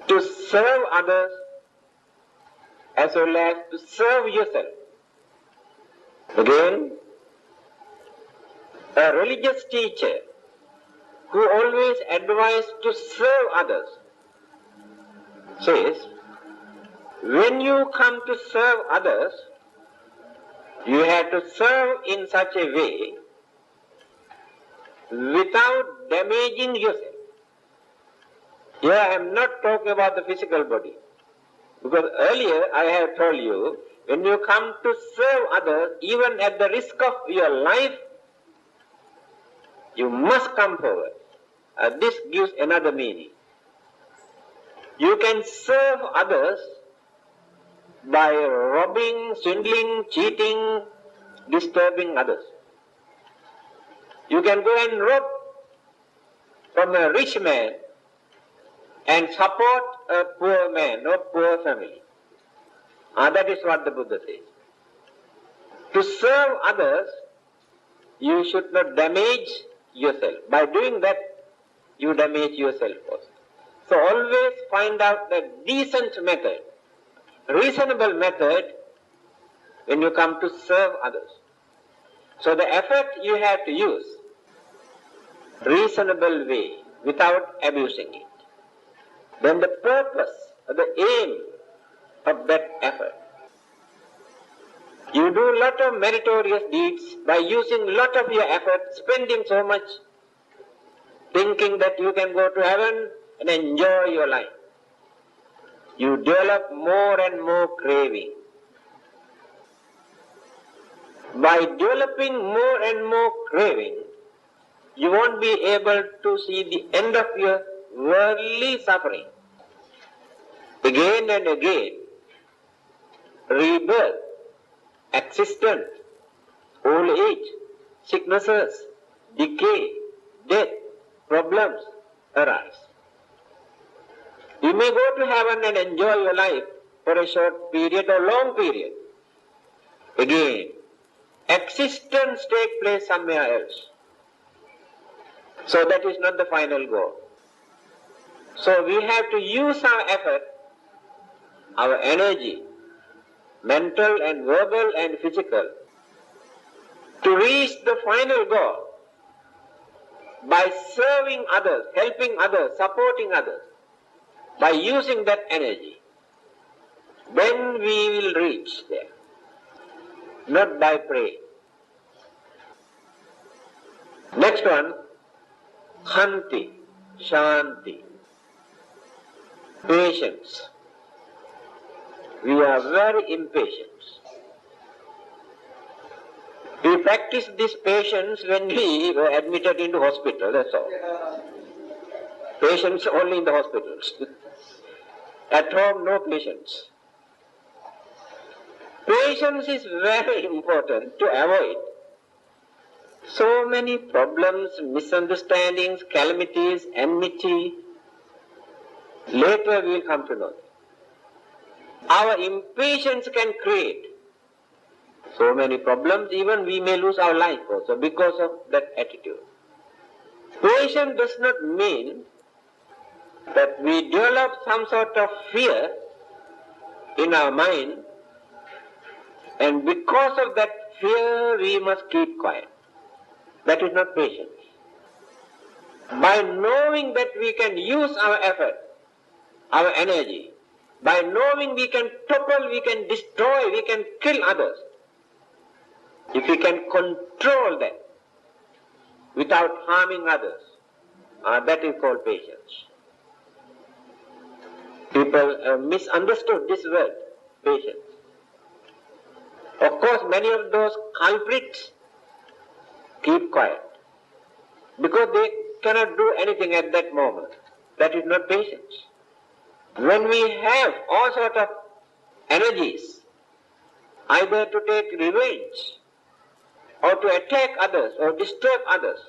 To serve others as well as to serve yourself. Again, a religious teacher who always advised to serve others says, when you come to serve others, you have to serve in such a way without damaging yourself. Here I am not talking about the physical body. Because earlier I have told you, when you come to serve others, even at the risk of your life, you must come forward. This gives another meaning. You can serve others by robbing, swindling, cheating, disturbing others. You can go and rob from a rich man and support a poor man or poor family. That is what the Buddha says. To serve others, you should not damage yourself. By doing that, you damage yourself also. So always find out the decent method, reasonable method when you come to serve others. So the effort you have to use, reasonable way, without abusing it. Then the purpose, the aim of that effort. You do lot of meritorious deeds by using lot of your effort, spending so much, thinking that you can go to heaven and enjoy your life. You develop more and more craving. By developing more and more craving, you won't be able to see the end of your worldly suffering. Again and again, rebirth, existence, old age, sicknesses, decay, death, problems arise. You may go to heaven and enjoy your life for a short period or long period. Again, existence takes place somewhere else. So that is not the final goal. So we have to use our effort, our energy, mental and verbal and physical, to reach the final goal by serving others, helping others, supporting others, by using that energy. Then we will reach there, not by praying. Next one, khanti, shanti, patience. We are very impatient. We practice this patience when we were admitted into hospital, that's all. Patience only in the hospitals. At home, no patience. Patience is very important to avoid so many problems, misunderstandings, calamities, enmity. Later we will come to know. Our impatience can create so many problems, even we may lose our life also because of that attitude. Patience does not mean that we develop some sort of fear in our mind, and because of that fear we must keep quiet. That is not patience. By knowing that we can use our effort, our energy, by knowing we can topple, we can destroy, we can kill others, if we can control that without harming others, that is called patience. People misunderstood this word, patience. Of course, many of those culprits keep quiet because they cannot do anything at that moment. That is not patience. When we have all sorts of energies, either to take revenge or to attack others or disturb others,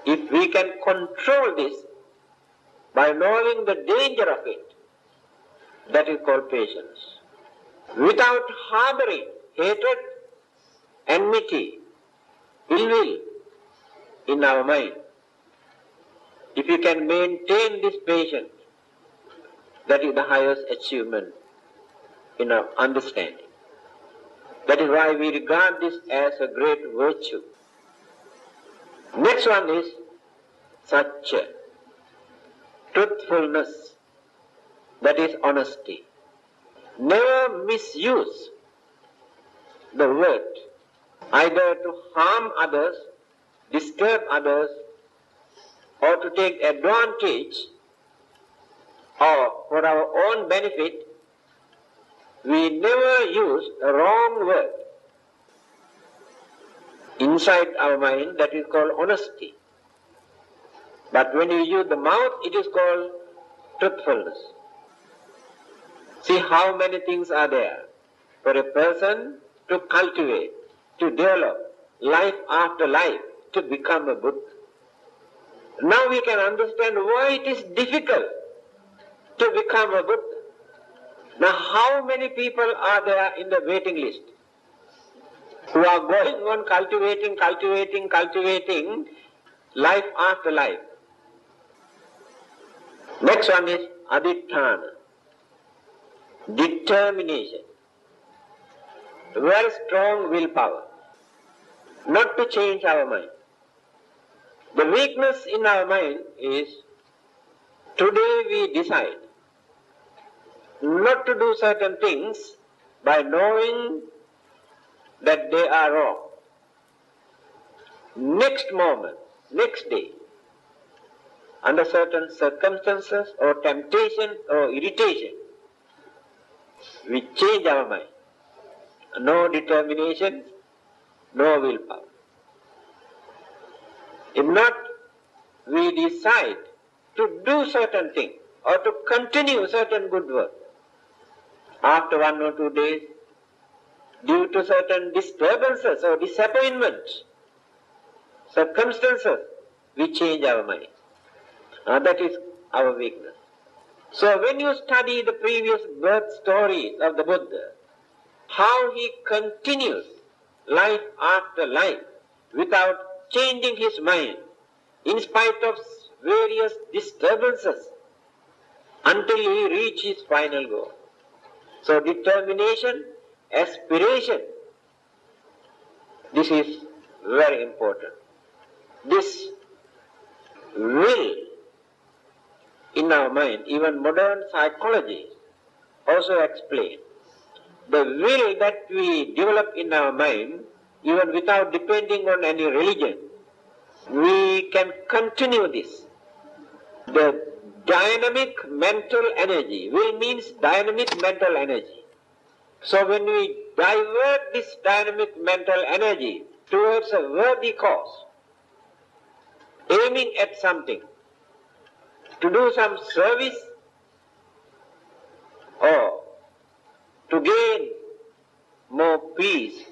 if we can control this by knowing the danger of it, that is called patience. Without harboring hatred, enmity, ill will in our mind, if we can maintain this patience, that is the highest achievement in our understanding. That is why we regard this as a great virtue. Next one is sacca, truthfulness, that is honesty. Never misuse the word either to harm others, disturb others, or to take advantage, or for our own benefit. We never use a wrong word inside our mind, that is called honesty. But when you use the mouth, it is called truthfulness. See how many things are there for a person to cultivate, to develop, life after life, to become a Buddha. Now we can understand why it is difficult to become a Buddha. Now how many people are there in the waiting list who are going on cultivating life after life? Next one is adhiṭṭhāna, determination, very strong willpower, not to change our mind. The weakness in our mind is, today we decide not to do certain things by knowing that they are wrong. Next moment, next day, under certain circumstances or temptation or irritation, we change our mind. No determination, no willpower. If not, we decide to do certain things or to continue certain good work. After 1 or 2 days, due to certain disturbances or disappointments, circumstances, we change our mind. That is our weakness. So when you study the previous birth stories of the Buddha, how he continues life after life without changing his mind, in spite of various disturbances, until he reaches his final goal. So determination, aspiration, this is very important. This will in our mind, even modern psychology also explain. The will that we develop in our mind, even without depending on any religion, we can continue this. The dynamic mental energy, will means dynamic mental energy. So when we divert this dynamic mental energy towards a worthy cause, aiming at something, to do some service or to gain more peace,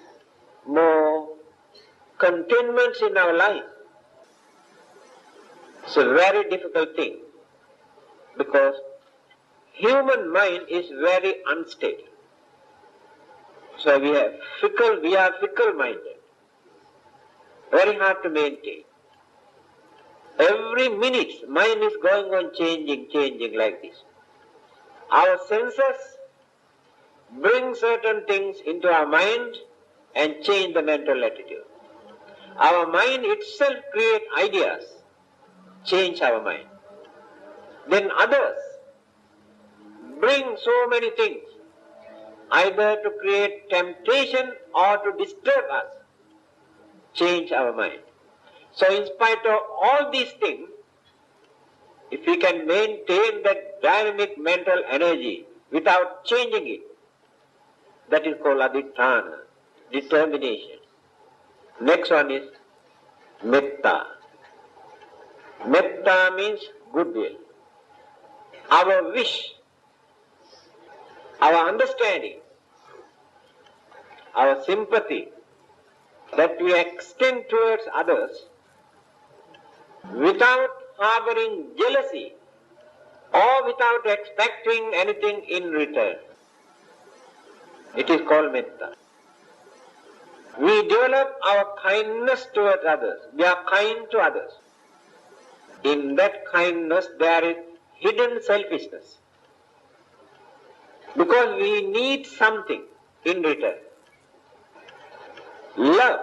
more contentment in our life, it's a very difficult thing because human mind is very unstable. So we are fickle-minded, very hard to maintain. Every minute, mind is going on changing like this. Our senses bring certain things into our mind and change the mental attitude. Our mind itself creates ideas, change our mind. Then others bring so many things, either to create temptation or to disturb us, change our mind. So in spite of all these things, if we can maintain that dynamic mental energy without changing it, that is called adhiṭṭhāna, determination. Next one is metta. Metta means goodwill. Our wish, our understanding, our sympathy that we extend towards others without harboring jealousy or without expecting anything in return. It is called metta. We develop our kindness towards others. We are kind to others. In that kindness there is hidden selfishness. Because we need something in return. Love.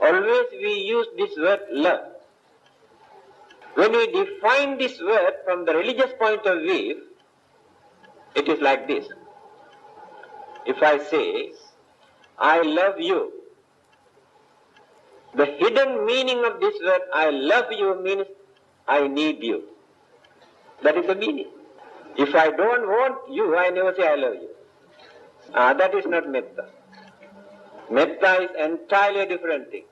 Always we use this word love. When we define this word from the religious point of view, it is like this. If I say, I love you, the hidden meaning of this word, I love you, means I need you. That is the meaning. If I don't want you, I never say I love you. That is not metta. Metta is entirely a different thing.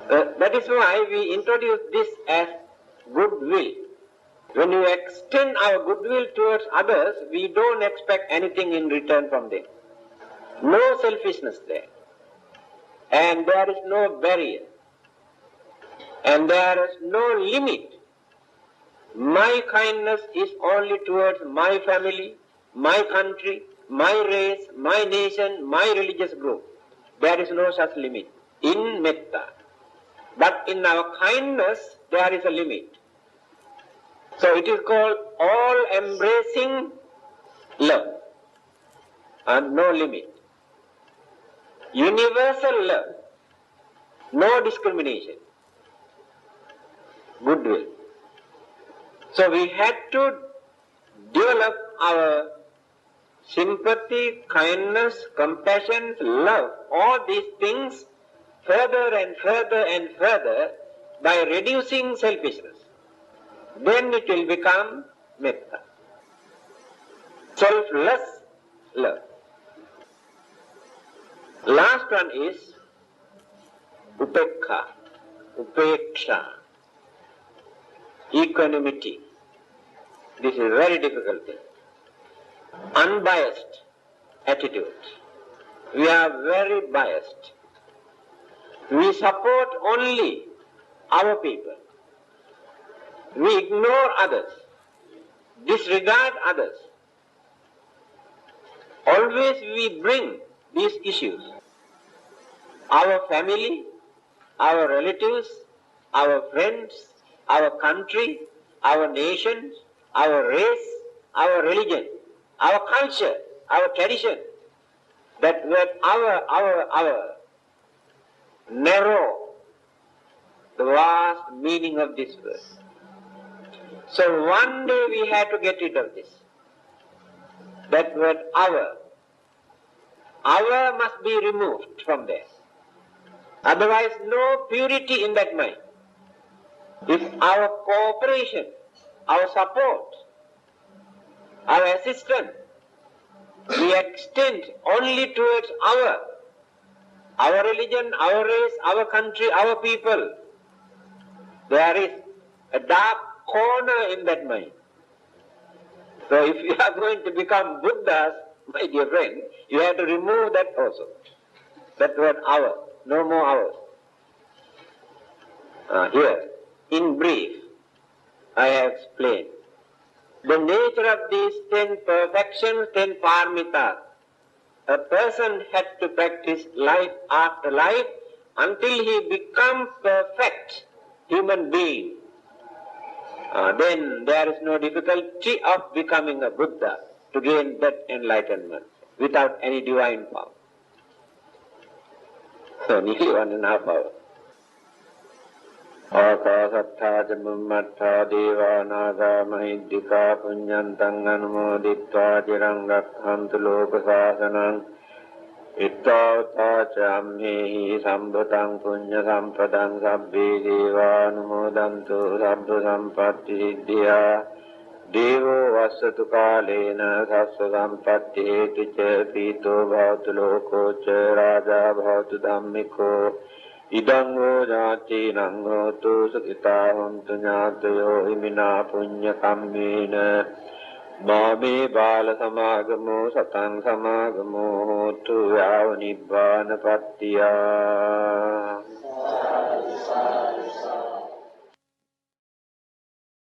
That is why we introduce this as goodwill. When we extend our goodwill towards others, we don't expect anything in return from them. No selfishness there. And there is no barrier. And there is no limit. My kindness is only towards my family, my country, my race, my nation, my religious group. There is no such limit in metta. But in our kindness, there is a limit. So it is called all-embracing love and no limit. Universal love, no discrimination, goodwill. So we had to develop our sympathy, kindness, compassion, love, all these things further and further and further by reducing selfishness. Then it will become metta. Selfless love. Last one is upekkhā, equanimity. This is a very difficult thing. Unbiased attitude. We are very biased. We support only our people. We ignore others, disregard others. Always we bring these issues. Our family, our relatives, our friends, our country, our nation, our race, our religion, our culture, our tradition. That word our narrow the vast meaning of this word. So one day we had to get rid of this. That word our must be removed from there. Otherwise, no purity in that mind. If our cooperation, our support, our assistance, we extend only towards our religion, our race, our country, our people, there is a dark corner in that mind. So if you are going to become Buddhas, my dear friend, you have to remove that also. That word our, no more ours. Here, in brief, I have explained the nature of these 10 perfections, 10 paramitas. A person had to practice life after life until he becomes perfect human being. Then there is no difficulty of becoming a Buddha to gain that enlightenment without any divine power. So nearly 1.5 hours. Ākāsattā ca mummattā devānāgā mahiddhikā puññantang anumoditvā cirang rakkhantu lokasāsanang ittavata ca ammehi sambhutang puñña sampadang sabbhe devānumodantu sabbha sampatti siddhiyā devo vassatu kālena sassva sampatti hetu ca pīto bhavatu loko ca rājā bhavatu dhammiko idang ho jati nang hotu sukita hontu ñātayo imina puñña kammena māme bāla samāgamo satang samāgamo hotu yāva nibbāna pattiyā.